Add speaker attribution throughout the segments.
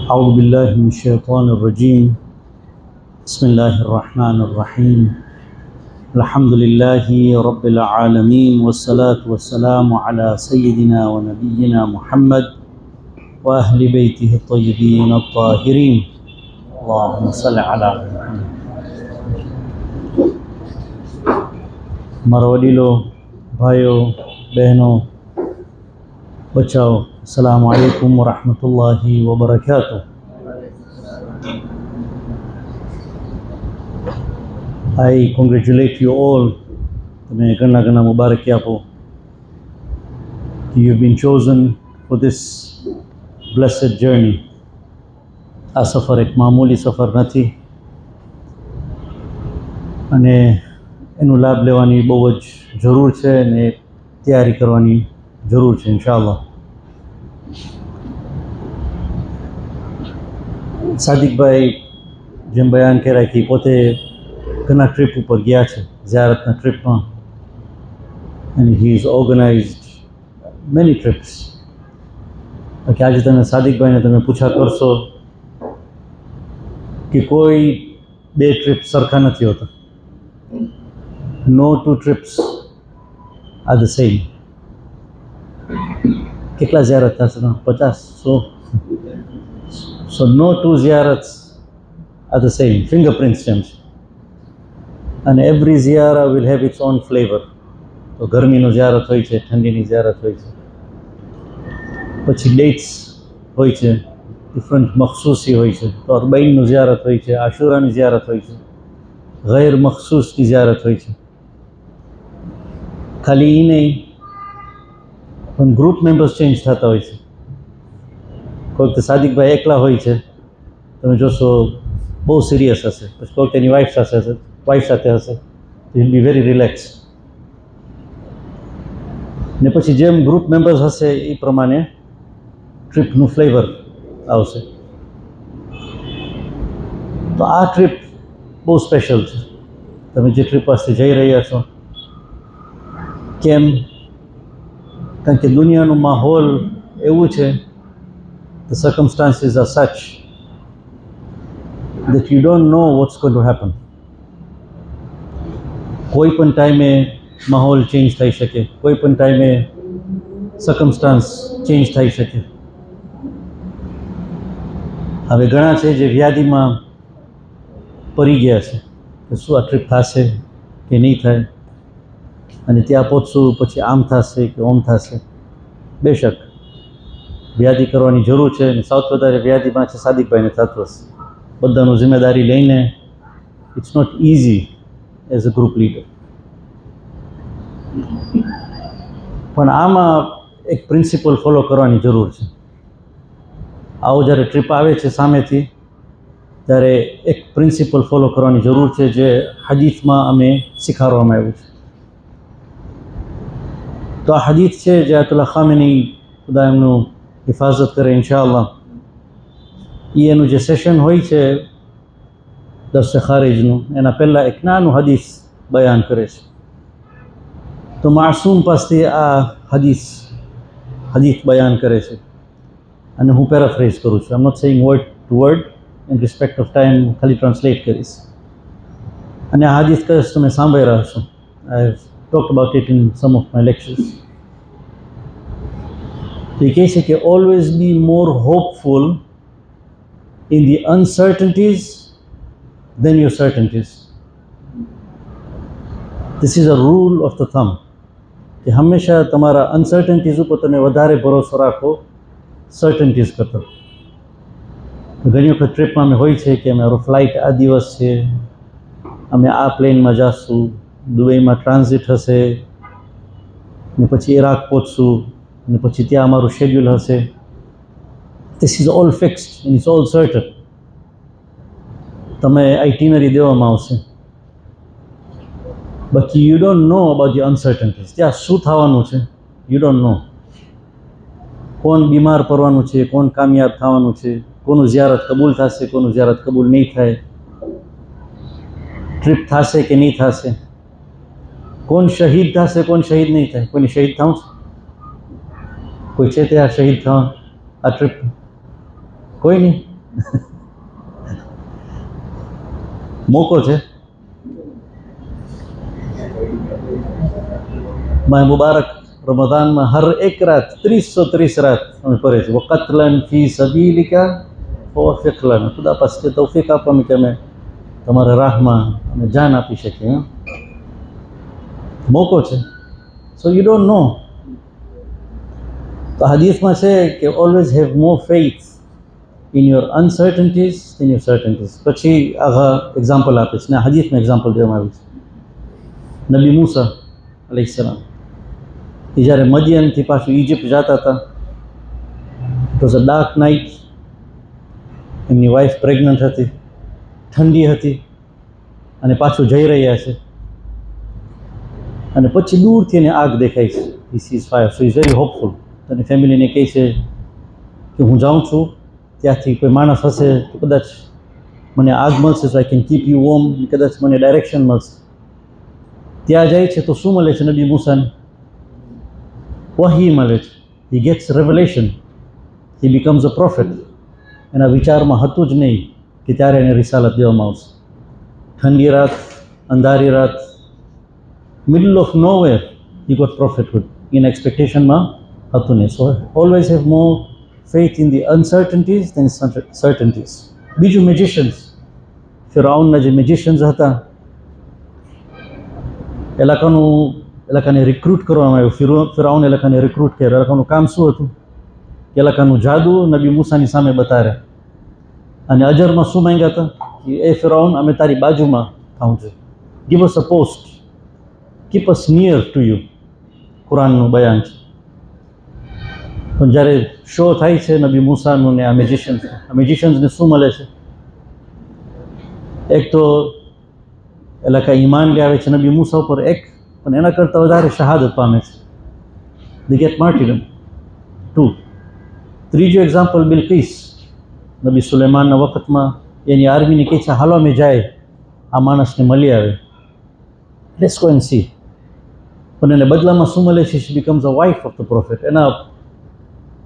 Speaker 1: أعوذ بالله من الشيطان الرجيم. بسم الله الرحمن الرحيم. الحمد لله رب العالمين والصلاة والسلام على سيدنا ونبينا محمد وأهل بيته الطيبين الطاهرين. اللهم صل على محمد. મારા વડીલો, ભાઈઓ, બહેનો, બચાઓ, અસ્સલામુ અલૈકુમ વરહમતુલ્લાહિ વબરકાતુહ. I congratulate you all. તમે ઘણા મુબારકી આપો. You have been chosen for this blessed journey. આ સફર એક મામૂલી સફર નથી અને એનો લાભ લેવાની બહુ જ જરૂર છે અને તૈયારી કરવાની જરૂર છે ઇન્શાઅલ્લાહ. સાદિકભાઈ જેમ બયાન કર્યા કે પોતે ઘણા ટ્રીપ ઉપર ગયા છે, ઝિયારતના ટ્રીપમાં, અને હી ઇઝ ઓર્ગનાઇઝડ મેની ટ્રીપ્સ. બાકી આજે તમે સાદિકભાઈને તમે પૂછા કરશો કે કોઈ બે ટ્રીપ સરખા નથી હોતા. No two trips are the same. કેટલા ઝિયારત થશે? 50, 100. So no two ziyarats are the same. Fingerprints change. And every ziyara will have its own flavor. તો ગરમીનો ઝિયારત હોય છે, ઠંડીની ઝિયારત હોય છે, પછી ડેટ્સ હોય છે, ડિફરન્ટ મખસૂસી હોય છે. તો અરબઈનનું ઝિયારત હોય છે, આશુરાની ઝિયારત હોય છે, ગૈર મખસૂસની ઝિયારત હોય છે. ખાલી એ નહીં, પણ ગ્રુપ મેમ્બર્સ ચેન્જ થતા હોય છે. કોઈ વખતે સાદિકભાઈ એકલા હોય છે, તમે જોશો બહુ સિરિયસ હશે, પછી કોઈ વખતે એની વાઈફ સાથે હશે તો વિલ બી વેરી રિલેક્સ. ને પછી જેમ ગ્રુપ મેમ્બર્સ હશે એ પ્રમાણે ટ્રીપનું ફ્લેવર આવશે. તો આ ટ્રીપ બહુ સ્પેશિયલ છે. તમે જે ટ્રીપ પાસે જઈ રહ્યા છો, કેમ? કારણ કે દુનિયાનું માહોલ એવું છે, the circumstances are such that you don't know what's going to happen. કોઈ પણ ટાઈમે માહોલ ચેન્જ થઈ શકે, કોઈ પણ ટાઈમે સર્કમસ્ટાન્સ ચેન્જ થઈ શકે. હવે ઘણા છે જે વ્યાધિમાં પડી ગયા છે કે શું આ ટ્રીપ થશે કે નહીં થાય, અને ત્યાં પહોંચશું પછી આમ થશે કે ઓમ થશે. બેશક વ્યાધિ કરવાની જરૂર છે, અને સૌથી વધારે વ્યાધિમાં છે સાદિકભાઈને થતું હશે. બધાનું જિમ્મેદારી લઈને it's not easy as a group leader. પણ આમાં એક પ્રિન્સિપલ ફોલો કરવાની જરૂર છે. આવો જ્યારે ટ્રીપ આવે છે સામેથી, ત્યારે એક પ્રિન્સિપલ ફોલો કરવાની જરૂર છે જે હદીસમાં અમે શીખવાડવામાં આવ્યું છે. તો આ હદીસ છે જે આયતુલ્લાહ ખામેની, ખુદા એમનું હિફાજત કરે ઇન્શાઅલ્લાહ, એનું જે સેશન હોય છે દર્સે ખારિજનું, એના પહેલાં એક નાનું હદીસ બયાન કરે છે. તો માસૂમ પાસેથી આ હદીસ બયાન કરે છે, અને હું પેરાફ્રેઝ કરું છું. I am not saying word to word, in respect of time ખાલી ટ્રાન્સલેટ કરીશ. અને આ હદીસ કદાચ તમે સાંભળી રહ્યા છો. I have talked about it in some of my lectures. તો એ કહે છે કે always be more hopeful in the uncertainties than your certainties. This is a rule of the thumb. કે હંમેશા તમારા અનસર્ટન્ટીઝ ઉપર તમે વધારે ભરોસો રાખો સર્ટન્ટીઝ કરતાં. ઘણી વખત ટ્રીપમાં અમે હોય છે કે અમારો ફ્લાઇટ આ દિવસ છે, અમે આ પ્લેનમાં જઈશું, દુબઈમાં ટ્રાન્ઝિટ હશે, ને પછી ઇરાક પહોંચશું, અને પછી ત્યાં અમારું શેડ્યુલ હશે. This is all fixed and it's all certain. તમે આઇટિનરી દેવામાં આવશે, but you don't know about the uncertainties. ત્યાં શું થવાનું છે you don't know. કોણ બીમાર પડવાનું છે, કોણ કામયાબ થવાનું છે, કોનું ઝિયારત કબૂલ થશે, કોનું ઝિયારત કબૂલ નહીં થાય, ટ્રીપ થશે કે નહીં થશે, કોણ શહીદ થશે, કોણ શહીદ નહીં થાય. કોઈને શહીદ થવું છે? કોઈ છે ત્યાં શહીદ થવા આ ટ્રીપ? કોઈ નહીં. મોકો છે. માહ મુબારક રમઝાનમાં હર એક રાત 330 રાત અમે પઢે છે. વકતલન ફી સબીલિકા ફવફિક લના, ખુદા પાસે તૌફીક આપવાનું કે અમે તમારા રાહમાં અમે જાન આપી શકીએ. મોકો છે. So you don't know. તો હદીસમાં છે કે always have more faith in your uncertainties in your certainties. પછી આવા એક્ઝામ્પલ આપે છે ને હદીસમાં એક્ઝામ્પલ દેવામાં આવ્યું છે. નબી મૂસા અલૈહિસ્સલામ એ જ્યારે મદિયનથી પાછું ઇજિપ્ત જતા હતા, it was a dark night. એમની વાઈફ પ્રેગ્નન્ટ હતી, ઠંડી હતી અને પાછું જઈ રહ્યા છે અને પછી દૂરથી એને આગ દેખાય છે. He sees fire, so is very hopeful. અને ફેમિલીને કહે છે કે હું જાઉં છું, ત્યાંથી કોઈ માણસ હશે તો કદાચ મને આગ મળશે, so I can keep you warm, કદાચ મને ડાયરેક્શન મળશે. ત્યાં જાય છે તો શું મળે છે નબી મૂસાને? વહી મળે છે. હી ગેટ્સ રેવલેશન, હી બીકમ્સ અ પ્રોફેટ. એના વિચારમાં હતું જ નહીં કે ત્યારે એને રિસાલત દેવામાં આવશે. ઠંડી રાત, અંધારી રાત, middle of nowhere he got prophethood. એના એક્સપેક્ટેશનમાં હતું નહીં. So always have more faith in the uncertainties than certainties. બીજું મેજિશિયન્સ. ફિરઆઉનના જે મેજિશિયન્સ હતા, એલાકાને રિક્રુટ કરવામાં આવ્યું. ફિરઆઉન એલાકાને રિક્રુટ કર્યા. એલાકાનું કામ શું હતું? એલાકાનું જાદુ નબી મૂસાની સામે બતાવે અને અજરમાં શું માંગ્યા હતા કે એ ફિરઆઉન, અમે તારી બાજુમાં થાઉં છે, give us a post, keep us near to you. કુરાનનું બયાન છે. પણ જ્યારે શો થાય છે નબી મૂસાનું ને આ મેજિશિયન્સને શું મળે છે? એક તો એલાકા ઈમાન લે આવે છે નબી મૂસા ઉપર, એક પણ એના કરતાં વધારે શહાદત પામે છે. They get martyrdom. 2. ત્રીજું એક્ઝામ્પલ બિલકીસ. નબી સુલેમાનના વખતમાં એની આર્મીને કહે છે હાલો અમે જાય આ માણસને મળી આવે, લેટ્સ ગો એન્ડ સી. પણ એને બદલામાં શું મળે છે? She becomes a wife of the prophet. એના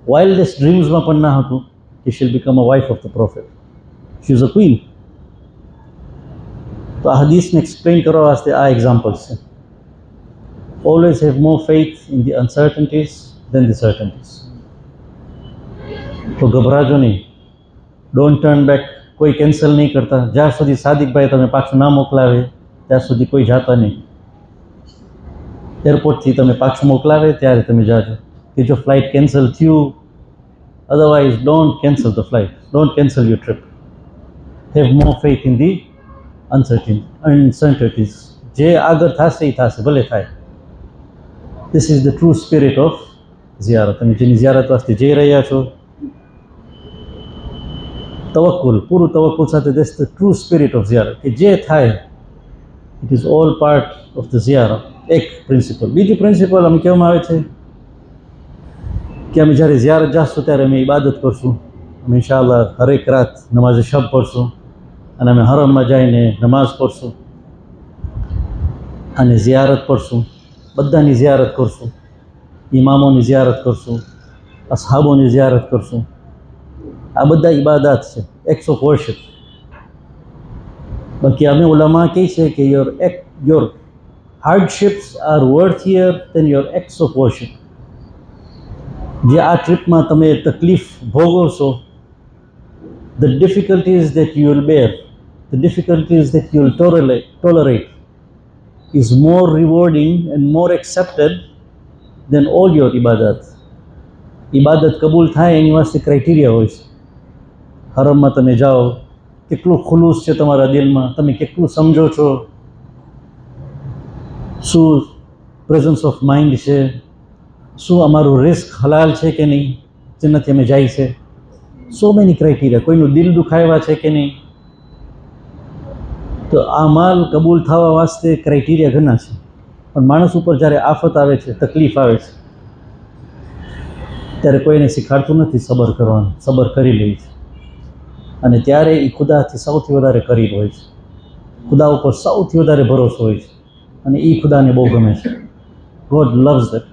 Speaker 1: વાઇલ્ડેસ્ટ ડ્રીમ્સમાં પણ ના હતું કે she'll become a wife of the prophet. She is a queen. તો આ હદીસને એક્સપ્લેન કરવા વાસ્તે આ એક્ઝામ્પલ્સ છે. Always have more faith in the uncertainties than the certainties. તો ગભરાજો નહીં. Don't turn back. કોઈ કેન્સલ નહીં કરતા. જ્યાં સુધી સાદિકભાઈ તમે પાછું ના મોકલાવે ત્યાં સુધી કોઈ જાતા નહીં. એરપોર્ટથી તમે પાછું મોકલાવે ત્યારે તમે જાજો. કે જો ફ્લાઇટ કેન્સલ થયું, otherwise don't cancel the flight, don't cancel your trip. Have more faith in the uncertainties. જે આગળ થશે એ થશે, ભલે થાય. This is the true spirit of ziyarat. તમે જેની ઝિયારત વાસ્તે જઈ રહ્યા છો, તવક્કુલ, પૂરું તવક્કુલ સાથે, this the true spirit of ziyarat. કે જે થાય it is all part of the ziyarat. એક પ્રિન્સિપલ. બીજું પ્રિન્સિપલ અમે કહેવામાં આવે છે કે અમે જ્યારે ઝિયારત જાશું ત્યારે અમે ઇબાદત કરશું. અમે ઇન્શાઅલ્લાહ હરેક રાત નમાઝ શબ પડશું અને અમે હરમમાં જઈને નમાઝ પડશું અને ઝિયારત પડશું. બધાની ઝિયારત કરશું. ઇમામોની ઝિયારત કરશું, અસહાબોની ઝિયારત કરશું. આ બધા ઇબાદત છે, એક્ટ્સ ઓફ વર્શિપ. બાકી અમે ઉલામા કહે છે કે your hardships are worthier than your acts of worship. જે આ ટ્રીપમાં તમે તકલીફ ભોગવશો, the difficulties that you will bear, the difficulties that you will tolerate is more rewarding and more accepted than all your ibadat. ઇબાદત કબૂલ થાય એની વાસ્તે criteria હોય છે. હરમમાં તમે જાઓ, કેટલું ખુલૂસ છે તમારા દિલમાં, તમે કેટલું સમજો છો, શું પ્રેઝન્સ ઓફ માઇન્ડ છે, શું અમારું રિસ્ક હલાલ છે કે નહીં જેનાથી અમે જાય છે. So many criteria. કોઈનું દિલ દુખાવ્યા છે કે નહીં. તો આ માલ કબૂલ થવા વાસ્તે ક્રાઇટેરિયા ઘણા છે. પણ માણસ ઉપર જ્યારે આફત આવે છે, તકલીફ આવે છે, ત્યારે કોઈને શીખાડતું નથી સબર કરવાનું. સબર કરી લે છે અને ત્યારે એ ખુદાથી સૌથી વધારે કરીબ હોય છે. ખુદા ઉપર સૌથી વધારે ભરોસો હોય છે અને એ ખુદાને બહુ ગમે છે. God loves that.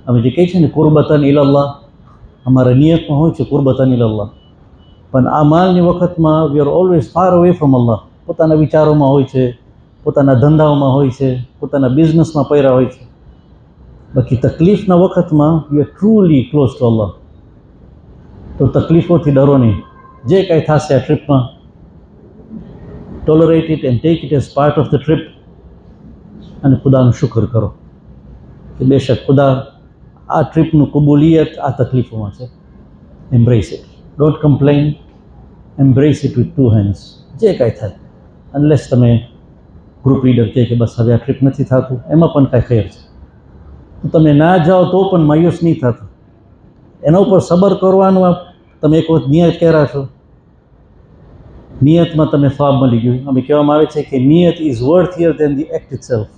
Speaker 1: અમે જે કહીએ છીએ ને કુરબતન ઇલલ્લાહ, અમારા નિયતમાં હોય છે કુરબતન ઇલલ્લાહ. પણ આ માલની વખતમાં we are always far away from Allah. પોતાના વિચારોમાં હોય છે, પોતાના ધંધાઓમાં હોય છે, પોતાના બિઝનેસમાં પડ્યા હોય છે. બાકી તકલીફના વખતમાં we are truly close to Allah. તો તકલીફોથી ડરો નહીં. જે કાંઈ થશે આ ટ્રીપમાં, tolerate it and take it as part of the trip. અને ખુદાનું શુક્ર કરો કે બેશક ખુદા આ ટ્રીપનું કબૂલિયત આ તકલીફોમાં છે. Embrace it, don't complain, embrace it with 2 hands. જે કાંઈ થાય, અનલેસ તમે ગ્રુપ લીડર કહે કે બસ હવે આ ટ્રીપ નથી થતું, એમાં પણ કાંઈ ખેર છે. તો તમે ના જાઓ તો પણ માયુસ નહીં થતું, એના ઉપર સબર કરવાનું. તમે એક વખત નિયત કર્યા છો, નિયતમાં તમે સ્વાબ મળી ગયું. અમે કહેવામાં આવે છે કે નિયત is worthier than the act itself.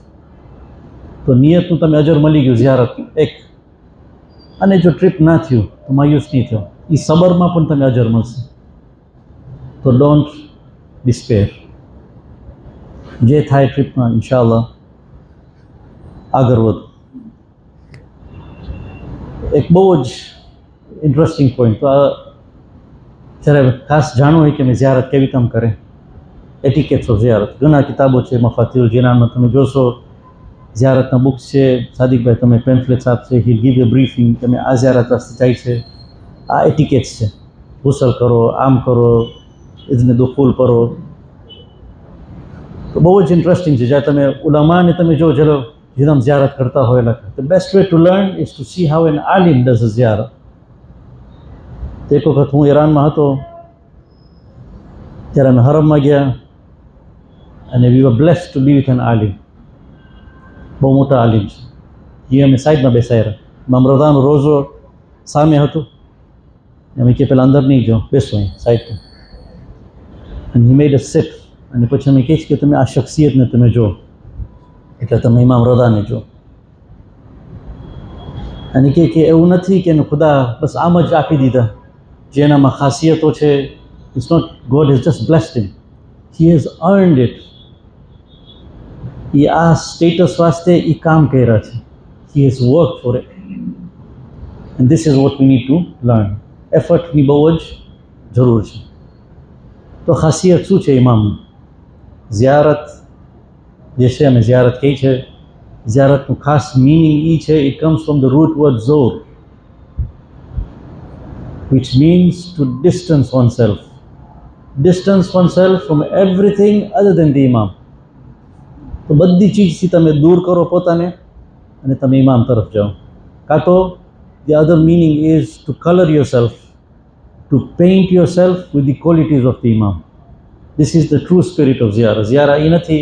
Speaker 1: તો નિયતનું તમે અજર મળી ગયું ઝિયારત એક. અને જો ટ્રીપ ના થયું તો માયુસ નહીં થયો, એ સબરમાં પણ તમે અજર મળશે. તો ડોન્ટ ડિસ્પેર. જે થાય ટ્રીપમાં ઇન્શાઅલ્લાહ આગળ વધો. એક બહુ જ ઇન્ટરેસ્ટિંગ પોઈન્ટ, તો આ જ્યારે ખાસ જાણવું હોય કે મેં ઝિયારત કેવી કામ કરે, એટિકેટ્સ ઓફ ઝિયારત. ઘણા કિતાબો છે, મફાતિહુલ જીનાનમાં તમે જોશો, ઝિયારતના બુક્સ છે. સાદિકભાઈ તમે પેમ્ફલેટ્સ આપશે, હી ગીવ એ બ્રીફિંગ, તમે આ ઝિયારત રસ્તે જાય છે, આ એટિકેટ્સ છે. ગુસલ કરો, આમ કરો, ઇઝને દુખુલ કરો. તો બહુ જ ઇન્ટરેસ્ટિંગ છે. જ્યારે તમે ઉલામાને તમે જો ચલો જેમ ઝિયારત કરતા હોય લખે, the best way to learn is to see how an alim does a ziyarat. તો એક વખત હું ઈરાનમાં હતો, ત્યારે અમે હરમમાં ગયા અને we were blessed to be with an alim. બહુ મોટા આલિમ છે. એ અમે સાઈડમાં બેસાડ્યા. ઇમામ રઝાનો રોઝો સામે હતું. અમે કે પહેલાં અંદર નહીં જાઓ, બેસો અહીં સાઈડમાં. અને હી મેડ અ સિટ. અને પછી અમે કહીએ કે તમે આ શખ્સિયતને તમે જો, એટલે તમે ઇમામ રઝાને જો. અને કે એવું નથી કે એને ખુદા બસ આમ જ આપી દીધા, જેનામાં ખાસિયતો છે. It's not God has just blessed him, he has earned it. એ આ સ્ટેટસ વાસ્તે એ કામ કર્યા છે. He has work for it. And this is what we need to learn. એફર્ટની બહુ જ જરૂર છે. તો ખાસિયત શું છે ઇમામની? ઝિયારત જે છે, અમે ઝિયારત કહી છે, ઝિયારતનું ખાસ મિનિંગ એ છે, it comes from the root word zor, which means to distance oneself. Distance oneself from everything other than the imam. તો બધી ચીજથી તમે દૂર કરો પોતાને અને તમે ઇમામ તરફ જાઓ. કાં તો the other meaning is to color yourself, to paint yourself with the qualities of the imam. This is the true spirit of ziyarah. Ziyarah એ નથી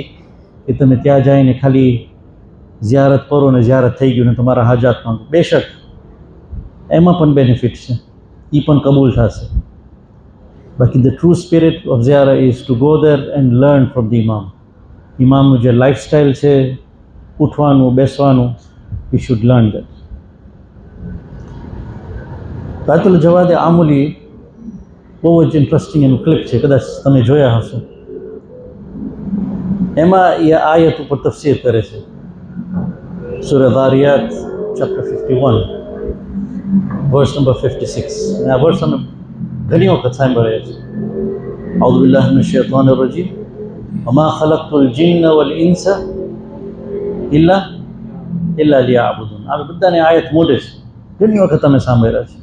Speaker 1: કે તમે ત્યાં જઈને ખાલી ઝિયારત કરો ને ઝિયારત થઈ ગયું ને તમારા હાજાત માંગો. બેશક એમાં પણ બેનિફિટ છે, એ પણ કબૂલ થશે. બાકી ધ ટ્રુ સ્પિરિટ ઓફ ઝિયારા is to go there and learn from the ઇમામ. ઇમામનું જે લાઈફસ્ટાઈલ છે, ઉઠવાનું બેસવાનું, વી શુડ લર્ન દેટ. બાતુલ જવાદે આમુલી બહુ જ ઇન્ટરેસ્ટિંગ એનું ક્લિપ છે, કદાચ તમે જોયા હશો. એમાં એ આયત ઉપર તફસીર કરે છે. સૂરા ધારિયાત ચેપ્ટર 51 verse number 56. આ વર્સ અમે ઘણી વખત સાંભળ્યા છે. અઉઝુ બિલ્લાહિ મિનશ શૈતાનિર રજીમ. વમા ખલક્તુલ જિન્ન વલ ઇન્સા ઇલ્લા લિયઅબુદૂન. આ બધાને આયત મોઢે છે, ઘણી વખત અમે સાંભળ્યા છે.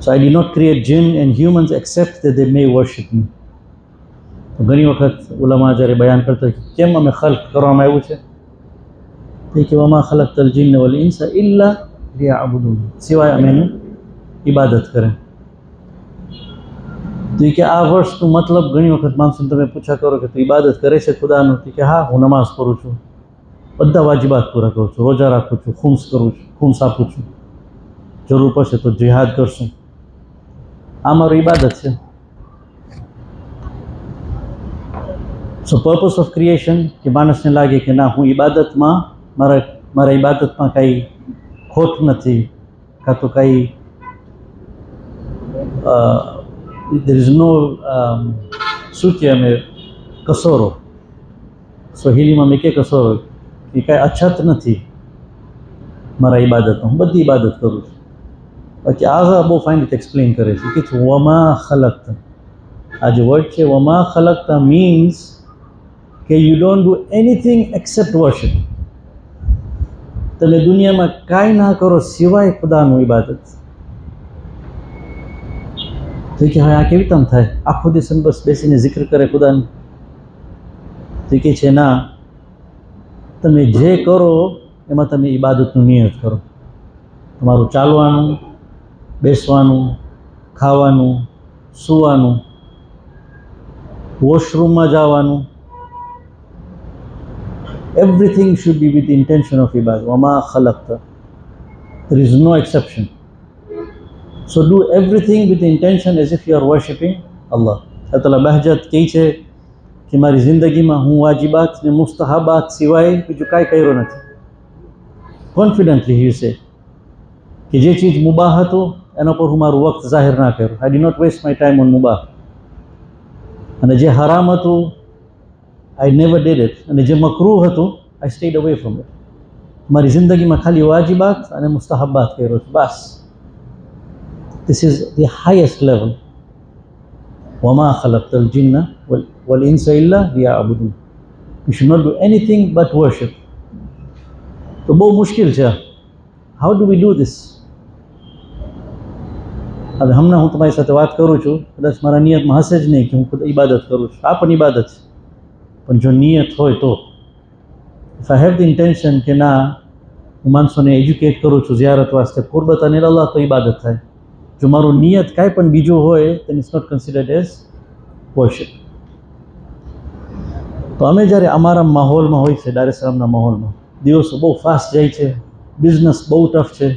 Speaker 1: So I did not create jinn and humans except that they may worship me. ઘણી વખત ઉલમા જ્યારે બયાન કરતા કેમ અમે ખલ્ક કરવામાં આવ્યું છે, તે કે વમા ખલક્તુલ જિન્ન વલ ઇન્સા ઇલ્લા લિયઅબુદૂન, સિવાય અમે એની ઇબાદત કરે. તો કે આ વર્ષનું મતલબ ઘણી વખત માણસોને તમે પૂછા કરો કે તું ઇબાદત કરે છે ખુદાનું? કે હા, હું નમાઝ કરું છું, બધા વાજિબાત પૂરા કરું છું, રોજા રાખું છું, ખુમ્સ કરું છું, ખુમ્સ આપું છું, જરૂર પડશે તો જિહાદ કરશું. આ મારું ઇબાદત છે. સો પર્પસ ઓફ ક્રિએશન, કે માણસને લાગે કે ના, હું ઇબાદતમાં મારા ઇબાદતમાં કાંઈ ખોટ નથી, કાં તો કાંઈ there is no શું કહે અમે કસોરો, સ્વહિલીમાં મેં કે કસોરો, કે કાંઈ અછત નથી મારા ઇબાદતમાં, હું બધી ઇબાદત કરું છું. પછી આ બહુ ફાઇન રીતે એક્સપ્લેન કરે છે કે વમા ખલકતા, આ જે વર્ડ છે વમા ખલકતા મીન્સ કે you don't do anything accept worship. તમે દુનિયામાં કાંઈ ના કરો સિવાય ખુદાનું ઇબાદત. તો કે હવે આ કેવી રીતે થાય? આખો દિવસ બસ બેસીને જિક્ર કરે ખુદાનું? તો કે છે ના, તમે જે કરો એમાં તમે ઇબાદતનું નિયત કરો. તમારું ચાલવાનું, બેસવાનું, ખાવાનું, સૂવાનું, વોશરૂમમાં જવાનું, everything should be with the intention of ibadah. وَمَا خَلَقْتَ. There is no exception. So do everything with the intention as if you are worshipping Allah. Allah Ta'ala બહજત કહે છે કે મારી જિંદગીમાં હું વાજિબાત ને મુસ્તહાબાત સિવાય બીજું કાંઈ કર્યો નથી. કોન્ફિડન્ટલી યુ સે કે જે ચીજ મુબાહ હતું એના પર હું મારું વક્ત જાહેર ના કર્યું. I did not waste my time on મુબાહ. અને જે હરામ હતું આઈ નેવર ડીડ ઇટ. અને જે મકરૂહ હતું આઈ સ્ટેડ અવે ફ્રોમ ઇટ. મારી જિંદગીમાં ખાલી વાજિબાત અને મુસ્તહાબાત કર્યો છે બસ. This is the highest level. وَمَا خَلَقْتَ الْجِنَّ وَالْإِنسَ إِلَّا لِيَعْبُدُونَ. You should not do anything but worship. તો બહુ મુશ્કેલ છે. How do we do this? હવે હમણાં હું તમારી સાથે વાત કરું છું, કદાચ મારા નિયતમાં હશે જ નહીં કે હું ખુદ ઇબાદત કરું છું. આ પણ ઇબાદત છે, પણ જો નિયત હોય તો. If I have the intention કે ના હું માણસોને એજ્યુકેટ કરું છું ઝિયારત વાસ્તે કુરબત અને અલ્લાહ, તો ઇબાદત થાય. જો મારું નિયત કાંઈ પણ બીજું હોય then it's not considered as worship. તો અમે જ્યારે અમારા માહોલમાં હોય છે, દાર સલામના માહોલમાં, દિવસો બહુ ફાસ્ટ જાય છે, બિઝનેસ બહુ ટફ છે,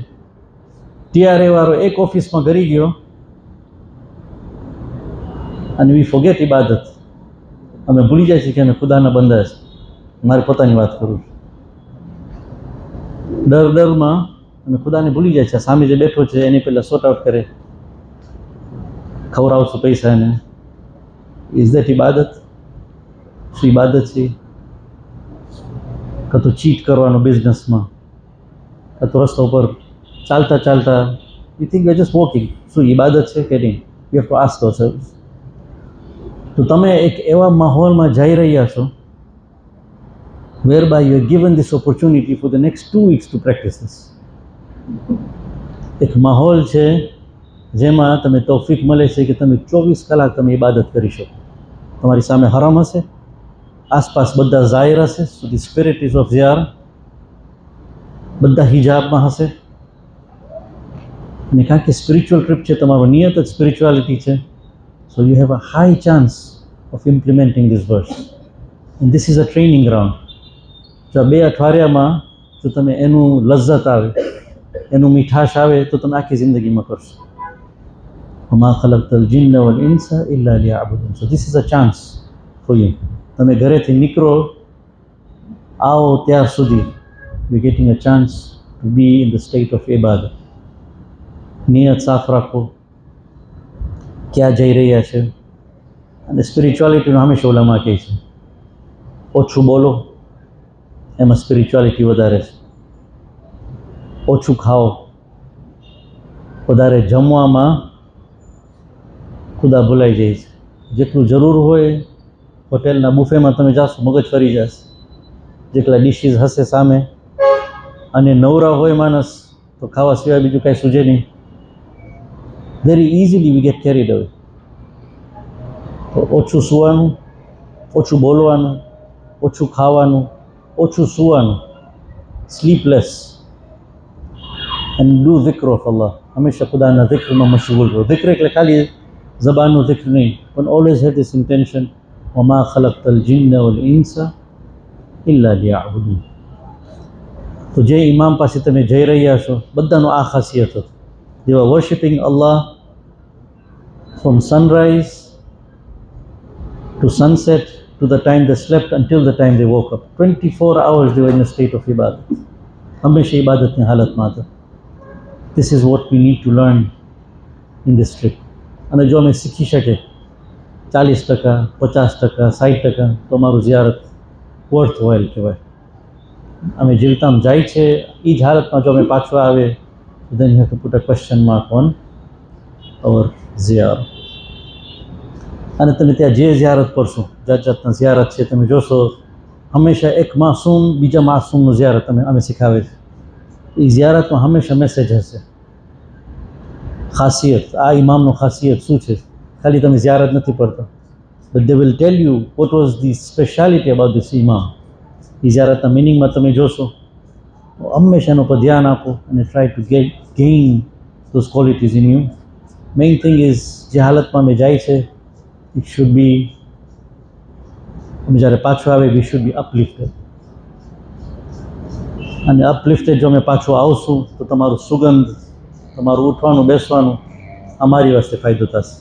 Speaker 1: ટીઆરએ વાળો એક ઓફિસમાં કરી ગયો અને વી ફોરગેટ ઇબાદત. અમે ભૂલી જાય છે કે અમે ખુદાના બંદા છે. મારે પોતાની વાત કરું છું. ડરમાં અમે ખુદાને ભૂલી જાય છે. સામે જે બેઠો છે એની પહેલાં સોર્ટ આઉટ કરે, ખવડાવશું પૈસા એને. ઇઝ દેટ ઇબાદત? શું ઇબાદત છે? કાં તો ચીટ કરવાનો બિઝનેસમાં, કાં તો રસ્તા ઉપર ચાલતા ચાલતા you think we are just walking. શું ઇબાદત છે કે નહીં? You have to ask yourself. તો તમે એક એવા માહોલમાં જઈ રહ્યા છો whereby you are given this opportunity for the next 2 weeks to practice this. એક માહોલ છે જેમાં તમે તૌફીક મળે છે કે તમે 24 કલાક તમે ઇબાદત કરી શકો. તમારી સામે હરામ હશે, આસપાસ બધા ઝાહિર હશે, સો ધી સ્પિરિટ ઇઝ ઓફ ઝિયાર, બધા હિજાબમાં હશે. અને કારણ કે સ્પિરિચ્યુઅલ ટ્રીપ છે, તમારો નિયત જ સ્પિરિચ્યુઆલિટી છે, so you have a high chance of implementing this verse. And this is a training ground. જો 2 અઠવાડિયામાં જો તમે એનું લજ્જત આવે, એનું મીઠાશ આવે, તો તમે આખી જિંદગીમાં કરશો. وَمَا خَلَقْتَ الْجِنَّ وَالْإِنسَ إِلَّا لِيَعْبُدُونَ. So this is a chance for you. તમે ઘરેથી નીકળો આવો ત્યાર સુધી you are getting a chance to be in the state of ibadah. નિયત સાફ રાખો, ક્યાં જઈ રહ્યા છે. અને સ્પિરિચ્યુઆલિટીનું હંમેશા ઓલામાં કહે છે ઓછું બોલો, એમાં સ્પિરિચ્યુઆલિટી વધારે છે. ઓછું ખાઓ, વધારે જમવામાં ખુદા ભૂલાઈ જાય છે. જેટલું જરૂર હોય હોટેલના બુફેમાં તમે જાશો મગજ ફરી જશે. જેટલા ડિશીસ હશે સામે, અને નવરા હોય માણસ તો ખાવા સિવાય બીજું કાંઈ સૂજે નહીં. Very easily we get carried away. તો ઓછું સૂવાનું, ઓછું બોલવાનું, ઓછું ખાવાનું, ઓછું સૂવાનું, sleepless, and do zikr of Allah. હંમેશા ખુદાના zikરમાં મશગુલ રહો. zikr એટલે ખાલી જબાનનું zikr નહીં, પણ ઓલવેઝ હેવ ધીસ ઇન્ટેન્શન وَمَا خَلَقْتَ الْجِنَّ وَالْإِنسَ إِلَّا لِيَعْبُدُونَ. તો જે ઇમામ પાસે તમે જઈ રહ્યા છો બધાનો આ ખાસિયત હતું. They were worshipping Allah from sunrise to sunset to the time they slept until the time they woke up. 24 hours they were in a state of ibadat. હંમેશા ઇબાદતની હાલતમાં હતા. This is what we need to learn in this trip. અને જો અમે શીખી શકીએ 40%, 50%, 60%, તો અમારું ઝિયારત વર્થ વાઇલ કહેવાય. અમે જીવતામ જાય છે એ જ હાલતમાં જો અમે પાછો આવે then you have to put a question mark on our ziyarah. અને તમે ત્યાં જે ઝિયારત કરશો, જાત જાતના ઝિયારત છે, તમે જોશો હંમેશા એક માસૂમ બીજા માસૂમનું ઝિયારત અમે શીખાવે છે. એ ઝિયારતમાં હંમેશા મેસેજ હશે, ખાસિયત, આ ઇમામનો ખાસિયત શું છે. ખાલી તમે ઝિયારત નથી પડતા, but they will tell you what was the speciality about this ઇમામ. એ ઝિયારતના મિનિંગમાં તમે જોશો, હંમેશા એના પર ધ્યાન આપો અને try to gain those qualities in you. Main thing is જે હાલતમાં અમે જાય છે, ઇટ શુડ બી, અમે જ્યારે પાછું આવે વી શુડ બી અપલિફ્ટેડ. અને અપલિફ્ટેડ જો અમે પાછું આવશું તો તમારું સુગંધ, તમારું ઉઠવાનું બેસવાનું અમારી વાસ્તે ફાયદો થશે.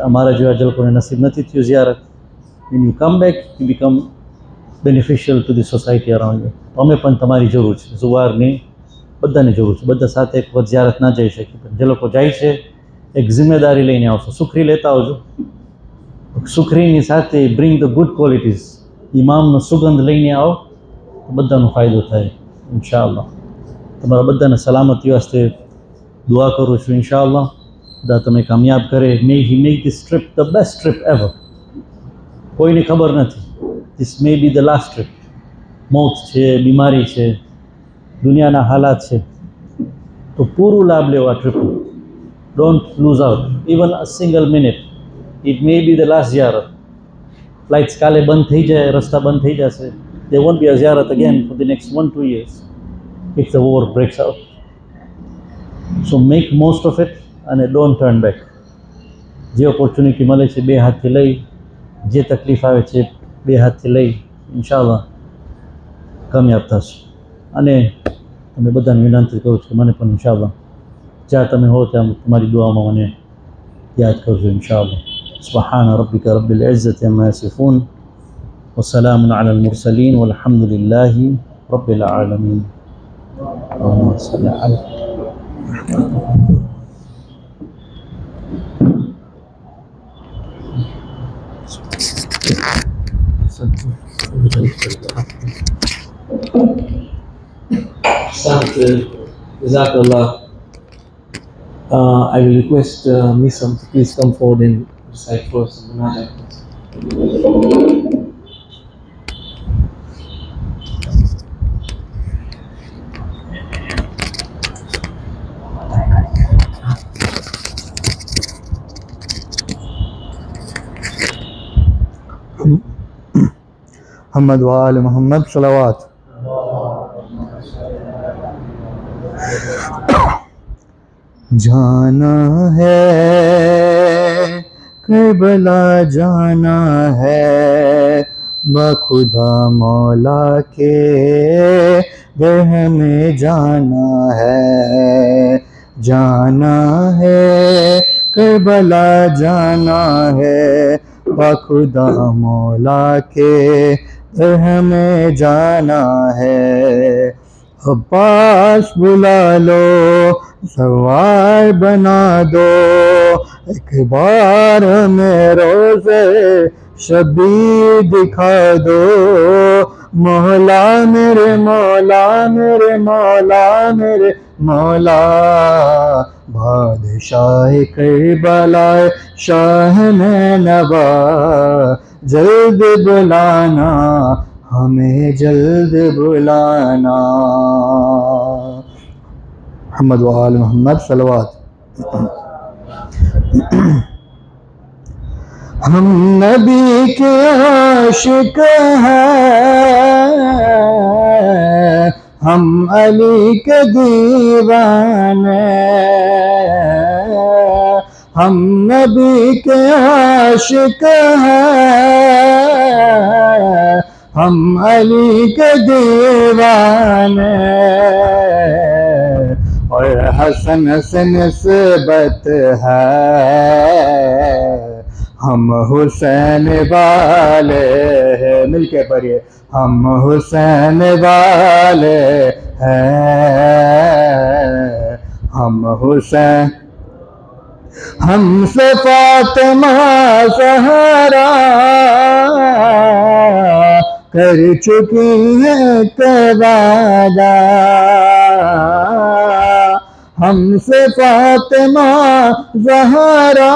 Speaker 1: અમારા જેવા જે લોકોને નસીબ નથી થયું ઝિયારત, when you come back you become beneficial to the society around you. અમે પણ તમારી જરૂર છે, ઝુવારની બધાની જરૂર છે. બધા સાથે એક વખત ઝિયારત ના જઈ શકીએ, પણ જે લોકો જાય છે એક જિમ્મેદારી લઈને આવશો. સુખરી લેતા આવજો, સુખરીની સાથે બ્રિંગ ધ ગુડ ક્વોલિટીઝ. ઇમામનો સુગંધ લઈને આવો તો બધાનો ફાયદો થાય ઇન્શાઅલ્લાહ. તમારા બધાને સલામતી વાસ્તે દુઆ કરું છું ઇન્શાઅલ્લાહ. ખુદા તમે કામયાબ કરે. May he make this trip the best trip ever. કોઈને ખબર નથી, this may be the last trip. મોત છે, બીમારી છે, દુનિયાના હાલાત છે, તો પૂરું લાભ લેવો આ ટ્રીપનું. Don't lose out even a single minute. It may be the last ઝિયારત. ફ્લાઇટ્સ કાલે બંધ થઈ જાય, રસ્તા બંધ થઈ જશે. There won't be a ziyarat again for the next 1-2 years if the war breaks out. So make most of it and don't turn back. જે ઓપોર્ચ્યુનિટી મળે છે બે હાથથી લઈ, જે તકલીફ આવે છે બે હાથથી લઈ ઇન્શાઅલ્લાહ કામયાબ થશે. અને તમે બધાને વિનંતી કરું છું કે મને પણ ઇન્શાઅલ્લાહ જ્યાં તમે હો ત્યાં તમારી દુઆમાં મને યાદ કરજો ઇન્શાઅલ્લાહ. સુબ્હાન રબ્બિકા રબ્બિલ ઇઝ્ઝતિ અમ્મા યસિફૂન وسلام على المرسلين والحمد لله رب العالمين. اللهم صل على
Speaker 2: Jazakallah. I will request Misam to please come forward and recite for us another.
Speaker 3: محمد وآل محمد صلوات. جانا ہے کربلا جانا ہے بخدا مولا کے گرہ میں جانا ہے. جانا ہے کربلا جانا ہے بخدا مولا کے گرہ میں جانا ہے. عباس بلا لو سوار بنا دو ایک بار میں روزے شبیر دکھا دو. مولا میرے مولا میرے مولا میرے مولا بادشاہ کربلا شاہ نینوا جلد بلانا ہمیں جلد بلانا. محمد و آل محمد صلوات. ہم نبی کے عاشق ہیں ہم علی کے دیوانے. ہم نبی کے عاشق ہیں ہم علی کے دیوانے. اور حسن سے نسبت ہے ہم حسین والے ہیں. مل کے پڑھیے ہم حسین والے ہیں. ہم حسین ہم سے فاطمہ زہرا کر چکی ہے وعدہ. ہم سے فاطمہ زہرا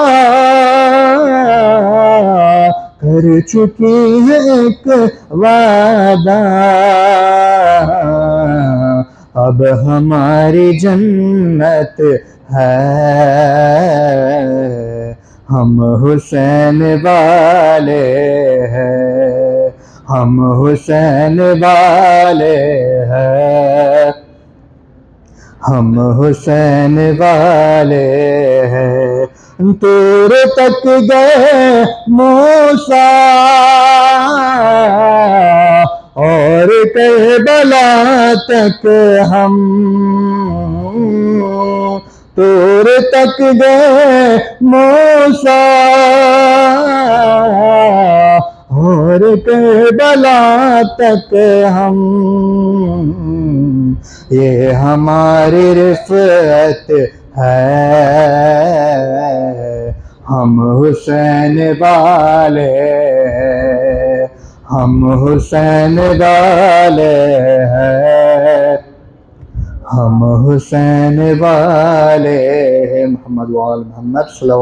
Speaker 3: کر چکی ہے ایک وعدہ، اب ہماری جنت ہے، ہم حسین والے ہیں، ہم حسین والے ہیں، ہم حسین والے ہیں۔ طور تک گئے موسیٰ اور کربلا تک ہم، طور تک گئے موسیٰ اور کربلا تک ہم، یہ ہماری رفعت ہے، ہم حسین والے ہیں، ہم حسین والے ہیں، ہم حسین والے ہیں۔ محمد وآل محمد صلی اللہ